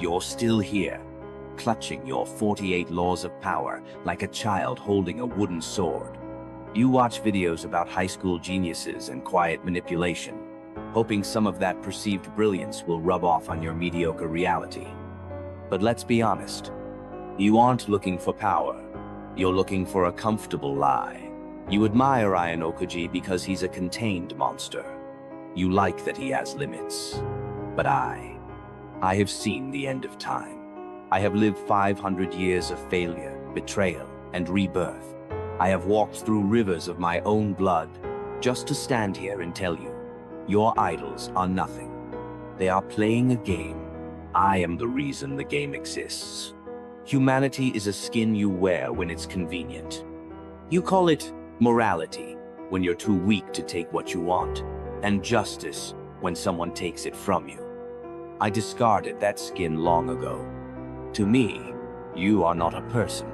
you're still here, clutching your 48 laws of power like a child holding a wooden sword. You watch videos about high school geniuses and quiet manipulation, hoping some of that perceived brilliance will rub off on your mediocre reality. But let's be honest, you aren't looking for power. You're looking for a comfortable lie. You admire Ayanokoji because he's a contained monster. You like that he has limits. But I have seen the end of time. I have lived 500 years of failure, betrayal, and rebirth. I have walked through rivers of my own blood just to stand here and tell you, your idols are nothing. They are playing a game. I am the reason the game exists. Humanity is a skin you wear when it's convenient. You call it morality when you're too weak to take what you want, and justice when someone takes it from you. I discarded that skin long ago. To me, you are not a person.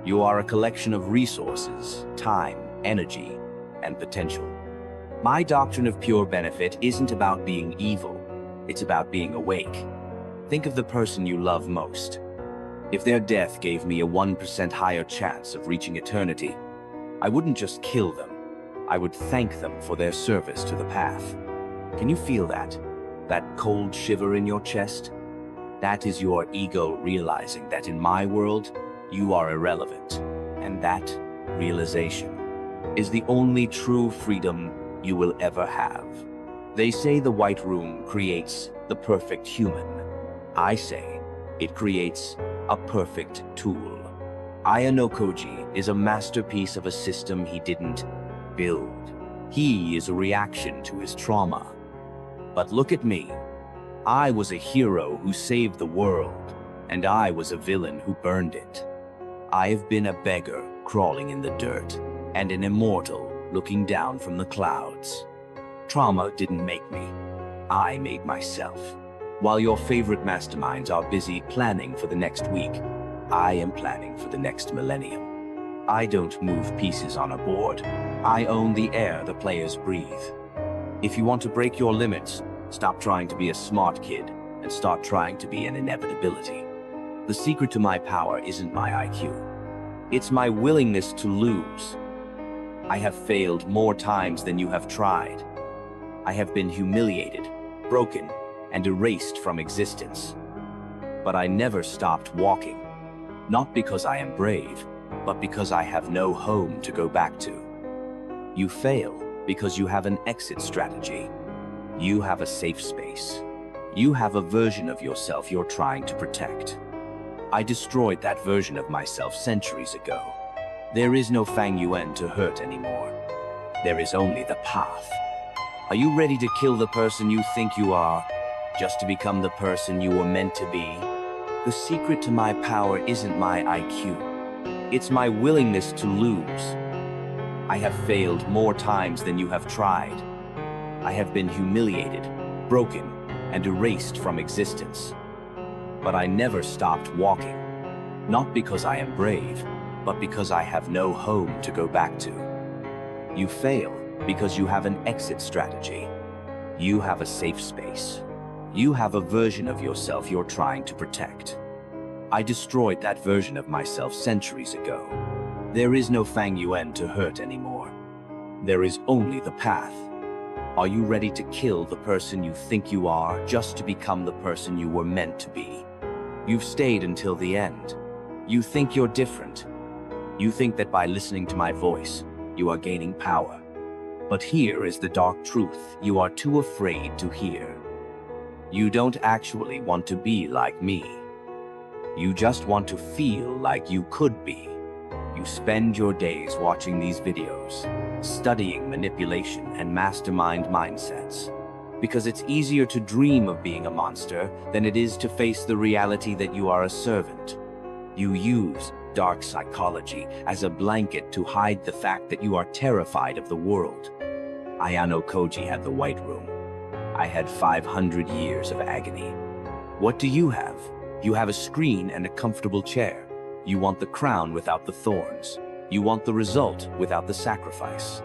You are a collection of resources, time, energy, and potential. My doctrine of pure benefit isn't about being evil. It's about being awake. Think of the person you love most. If their death gave me a 1% higher chance of reaching eternity, I wouldn't just kill them. I would thank them for their service to the path. Can you feel that? That cold shiver in your chest? That is your ego realizing that in my world, you are irrelevant. And that realization is the only true freedom you will ever have. They say the White Room creates the perfect human. I say it creates a perfect tool. Ayanokoji is a masterpiece of a system he didn't build. He is a reaction to his trauma. But look at me. I was a hero who saved the world, and I was a villain who burned it. I have been a beggar crawling in the dirt, and an immortal looking down from the clouds. Trauma didn't make me. I made myself. While your favorite masterminds are busy planning for the next week, I am planning for the next millennium. I don't move pieces on a board. I own the air the players breathe. If you want to break your limits, stop trying to be a smart kid and start trying to be an inevitability. The secret to my power isn't my IQ. It's my willingness to lose. I have failed more times than you have tried. I have been humiliated, broken, and erased from existence. But I never stopped walking. Not because I am brave, but because I have no home to go back to. You fail because you have an exit strategy. You have a safe space. You have a version of yourself you're trying to protect. I destroyed that version of myself centuries ago. There is no Fang Yuan to hurt anymore. There is only the path. Are you ready to kill the person you think you are, just to become the person you were meant to be? The secret to my power isn't my IQ. It's my willingness to lose. I have failed more times than you have tried. I have been humiliated, broken, and erased from existence. But I never stopped walking. Not because I am brave, but because I have no home to go back to. You fail because you have an exit strategy. You have a safe space. You have a version of yourself you're trying to protect. I destroyed that version of myself centuries ago. There is no Fang Yuan to hurt anymore. There is only the path. Are you ready to kill the person you think you are just to become the person you were meant to be? You've stayed until the end. You think you're different. You think that by listening to my voice, you are gaining power. But here is the dark truth you are too afraid to hear. You don't actually want to be like me. You just want to feel like you could be. You spend your days watching these videos, studying manipulation and mastermind mindsets, because it's easier to dream of being a monster than it is to face the reality that you are a servant. You use dark psychology as a blanket to hide the fact that you are terrified of the world. Ayanokoji had the White Room. I had 500 years of agony. What do you have? You have a screen and a comfortable chair. You want the crown without the thorns. You want the result without the sacrifice.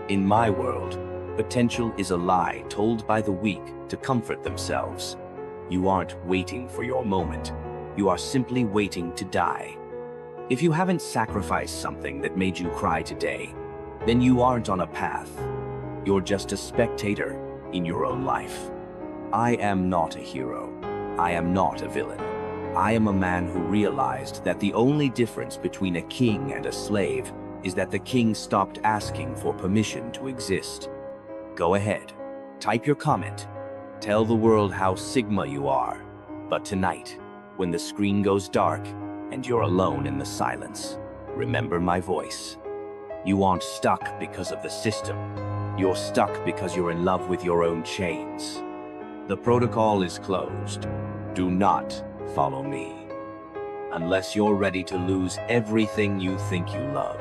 In my world, potential is a lie told by the weak to comfort themselves. You aren't waiting for your moment. You are simply waiting to die. If you haven't sacrificed something that made you cry today, then you aren't on a path. You're just a spectator in your own life. I am not a hero. I am not a villain. I am a man who realized that the only difference between a king and a slave is that the king stopped asking for permission to exist. Go ahead, type your comment. Tell the world how Sigma you are. But tonight, when the screen goes dark and you're alone in the silence, remember my voice. You aren't stuck because of the system. You're stuck because you're in love with your own chains. The protocol is closed. Do not follow me. Unless you're ready to lose everything you think you love.